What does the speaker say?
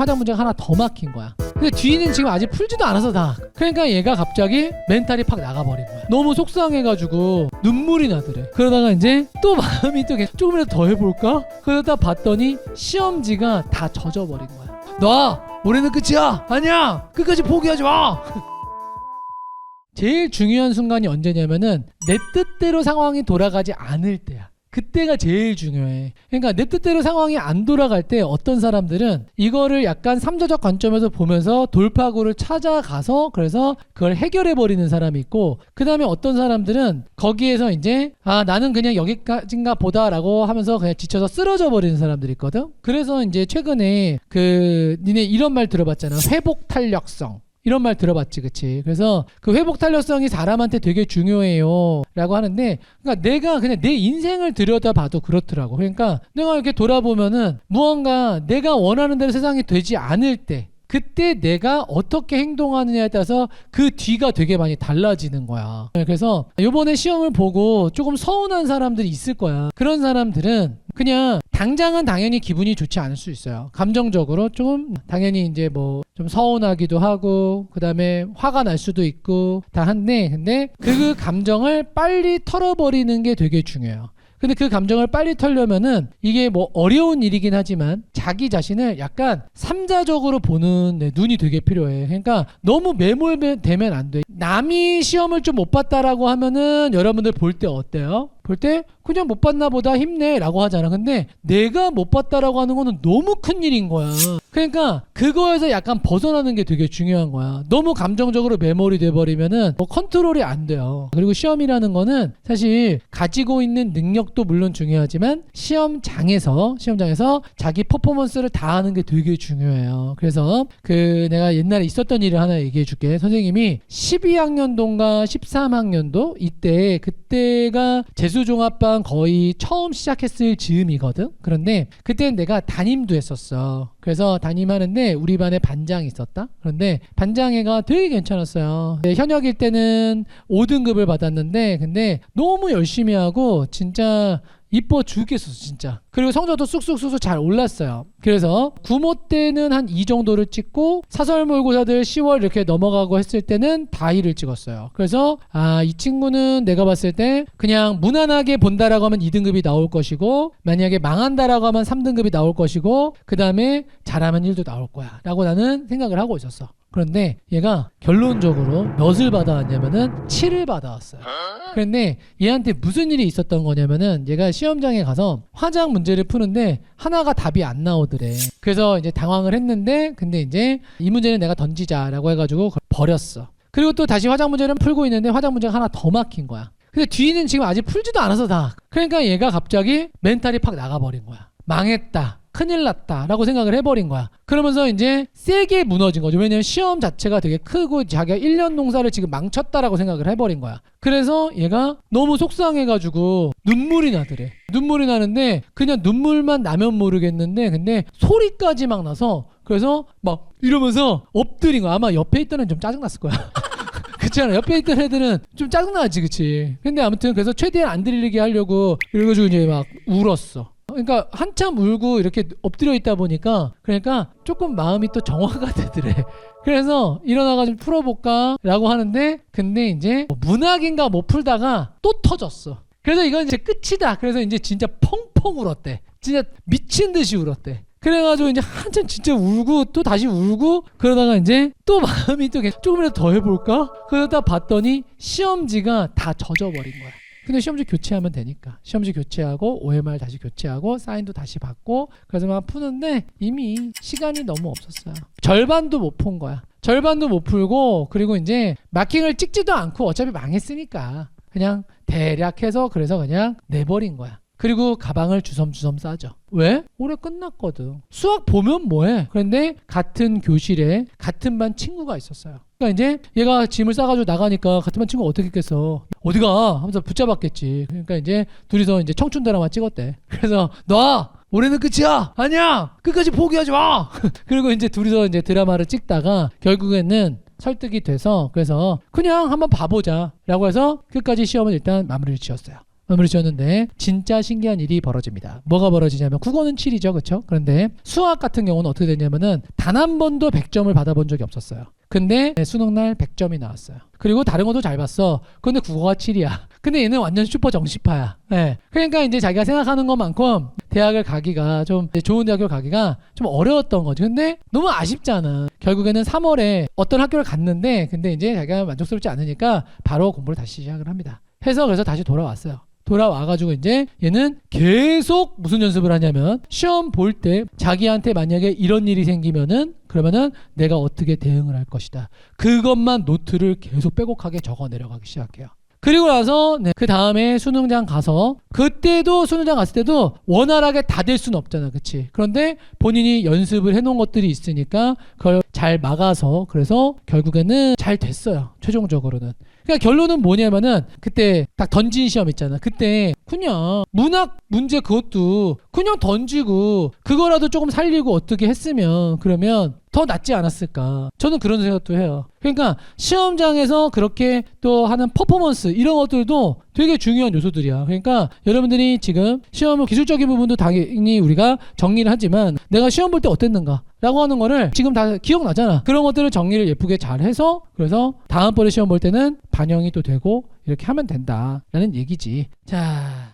화작 문제가 하나 더 막힌 거야. 근데 뒤는 지금 아직 풀지도 않아서 다. 그러니까 얘가 갑자기 멘탈이 팍 나가버린 거야. 너무 속상해가지고 눈물이 나더래. 그러다가 이제 또 마음이 또 조금이라도 더 해볼까? 그러다 봤더니 시험지가 다 젖어버린 거야. 놔! 올해는 끝이야! 아니야! 끝까지 포기하지 마! 제일 중요한 순간이 언제냐면은 내 뜻대로 상황이 돌아가지 않을 때야. 그때가 제일 중요해. 그러니까 내 뜻대로 상황이 안 돌아갈 때 어떤 사람들은 이거를 약간 삼자적 관점에서 보면서 돌파구를 찾아가서 그래서 그걸 해결해버리는 사람이 있고, 그 다음에 어떤 사람들은 거기에서 이제 나는 그냥 여기까지인가 보다 라고 하면서 그냥 지쳐서 쓰러져 버리는 사람들이 있거든. 그래서 이제 최근에 니네 이런 말 들어봤잖아. 회복 탄력성. 이런 말 들어봤지, 그치? 그래서 그 회복 탄력성이 사람한테 되게 중요해요 라고 하는데, 그러니까 내가 그냥 내 인생을 들여다봐도 그렇더라고. 그러니까 내가 이렇게 돌아보면은 무언가 내가 원하는 대로 세상이 되지 않을 때, 그때 내가 어떻게 행동하느냐에 따라서 그 뒤가 되게 많이 달라지는 거야. 그래서 이번에 시험을 보고 조금 서운한 사람들이 있을 거야. 그런 사람들은 그냥 당장은 당연히 기분이 좋지 않을 수 있어요. 감정적으로 조금 당연히 이제 뭐 좀 서운하기도 하고 그 다음에 화가 날 수도 있고 다 한데, 근데 그 감정을 빨리 털어버리는 게 되게 중요해요. 근데 그 감정을 빨리 털려면은 이게 뭐 어려운 일이긴 하지만 자기 자신을 약간 삼자적으로 보는 눈이 되게 필요해. 그러니까 너무 매몰되면 안 돼. 남이 시험을 좀 못 봤다라고 하면은 여러분들 볼 때 어때요? 볼 때 그냥 못 봤나 보다 힘내 라고 하잖아. 근데 내가 못 봤다라고 하는 거는 너무 큰 일인 거야. 그러니까 그거에서 약간 벗어나는 게 되게 중요한 거야. 너무 감정적으로 매몰이 돼버리면은 뭐 컨트롤이 안 돼요. 그리고 시험이라는 거는 사실 가지고 있는 능력도 물론 중요하지만 시험장에서 자기 퍼포먼스를 다하는 게 되게 중요해요. 그래서 내가 옛날에 있었던 일을 하나 얘기해 줄게. 선생님이 12학년도인가 13학년도 그때가 재수종합반 거의 처음 시작했을 즈음이거든. 그런데 그때는 내가 담임도 했었어. 그래서 담임하는데 우리 반에 반장이 있었다. 그런데 반장애가 되게 괜찮았어요. 현역일 때는 5등급을 받았는데 근데 너무 열심히 하고 진짜 이뻐 죽겠었어 진짜. 그리고 성적도 쑥쑥쑥쑥 잘 올랐어요. 그래서 구모 때는 한 2 정도를 찍고 사설 모의고사들 10월 이렇게 넘어가고 했을 때는 다 1을 찍었어요. 그래서 이 친구는 내가 봤을 때 그냥 무난하게 본다라고 하면 2등급이 나올 것이고, 만약에 망한다라고 하면 3등급이 나올 것이고, 그 다음에 잘하면 1도 나올 거야 라고 나는 생각을 하고 있었어. 그런데 얘가 결론적으로 몇을 받아왔냐면은 7을 받아왔어요. 그런데 얘한테 무슨 일이 있었던 거냐면은 얘가 시험장에 가서 화작 문제를 푸는데 하나가 답이 안 나오더래. 그래서 이제 당황을 했는데, 근데 이제 이 문제는 내가 던지자라고 해가지고 그걸 버렸어. 그리고 또 다시 화작 문제를 풀고 있는데 화작 문제가 하나 더 막힌 거야. 근데 뒤는 지금 아직 풀지도 않아서 다. 그러니까 얘가 갑자기 멘탈이 팍 나가버린 거야. 망했다. 큰일 났다 라고 생각을 해버린 거야. 그러면서 이제 세게 무너진 거죠. 왜냐면 시험 자체가 되게 크고 자기가 1년 농사를 지금 망쳤다라고 생각을 해버린 거야. 그래서 얘가 너무 속상해가지고 눈물이 나더래. 눈물이 나는데 그냥 눈물만 나면 모르겠는데 근데 소리까지 막 나서, 그래서 막 이러면서 엎드린 거야. 아마 옆에 있던 애는 좀 짜증났을 거야. 그렇지 않아? 옆에 있던 애들은 좀 짜증나지, 그치? 근데 아무튼 그래서 최대한 안 들리게 하려고 이래가지고 이제 막 울었어. 그러니까 한참 울고 이렇게 엎드려 있다 보니까 그러니까 조금 마음이 또 정화가 되더래. 그래서 일어나가지고 풀어볼까 라고 하는데, 근데 이제 문학인가 뭐 풀다가 또 터졌어. 그래서 이건 이제 끝이다. 그래서 이제 진짜 펑펑 울었대. 진짜 미친 듯이 울었대. 그래가지고 이제 한참 진짜 울고 또 다시 울고 그러다가 이제 또 마음이 또 조금이라도 더 해볼까? 그러다 봤더니 시험지가 다 젖어버린 거야. 근데 시험지 교체하면 되니까 시험지 교체하고 OMR 다시 교체하고 사인도 다시 받고 그래서 막 푸는데 이미 시간이 너무 없었어요. 절반도 못 푼 거야. 절반도 못 풀고, 그리고 이제 마킹을 찍지도 않고 어차피 망했으니까 그냥 대략 해서 그래서 그냥 내버린 거야. 그리고 가방을 주섬주섬 싸죠. 왜? 올해 끝났거든. 수학 보면 뭐해? 그런데 같은 교실에 같은 반 친구가 있었어요. 그러니까 이제 얘가 짐을 싸가지고 나가니까 같은 반 친구가 어떻게 했겠어. 어디가? 하면서 붙잡았겠지. 그러니까 이제 둘이서 이제 청춘 드라마 찍었대. 그래서 놔! 올해는 끝이야! 아니야! 끝까지 포기하지 마! 그리고 이제 둘이서 이제 드라마를 찍다가 결국에는 설득이 돼서 그래서 그냥 한번 봐보자 라고 해서 끝까지 시험을 일단 마무리를 지었어요. 마무리 지었는데 진짜 신기한 일이 벌어집니다. 뭐가 벌어지냐면 국어는 7이죠. 그렇죠? 그런데 수학 같은 경우는 어떻게 됐냐면은 단 한 번도 100점을 받아본 적이 없었어요. 근데 수능날 100점이 나왔어요. 그리고 다른 것도 잘 봤어. 근데 국어가 7이야. 근데 얘는 완전 슈퍼 정시파야. 네. 그러니까 이제 자기가 생각하는 것만큼 대학을 가기가 좀 좋은 대학을 가기가 좀 어려웠던 거지. 근데 너무 아쉽잖아. 결국에는 3월에 어떤 학교를 갔는데 근데 이제 자기가 만족스럽지 않으니까 바로 공부를 다시 시작을 합니다. 해서 그래서 다시 돌아왔어요. 돌아와가지고 이제 얘는 계속 무슨 연습을 하냐면 시험 볼 때 자기한테 만약에 이런 일이 생기면은 그러면은 내가 어떻게 대응을 할 것이다. 그것만 노트를 계속 빼곡하게 적어 내려가기 시작해요. 그리고 나서 그 다음에 수능장 가서 그때도 수능장 갔을 때도 원활하게 다 될 수는 없잖아. 그치? 그런데 본인이 연습을 해놓은 것들이 있으니까 그걸 잘 막아서 그래서 결국에는 잘 됐어요. 최종적으로는. 그러니까 결론은 뭐냐면은 그때 딱 던진 시험 있잖아. 그때 그냥 문학 문제 그것도 그냥 던지고 그거라도 조금 살리고 어떻게 했으면 그러면 더 낫지 않았을까. 저는 그런 생각도 해요. 그러니까 시험장에서 그렇게 또 하는 퍼포먼스 이런 것들도 되게 중요한 요소들이야. 그러니까 여러분들이 지금 시험을 기술적인 부분도 당연히 우리가 정리를 하지만 내가 시험 볼 때 어땠는가 라고 하는 거를 지금 다 기억나잖아. 그런 것들을 정리를 예쁘게 잘 해서 그래서 다음번에 시험 볼 때는 반영이 또 되고 이렇게 하면 된다라는 얘기지. 자.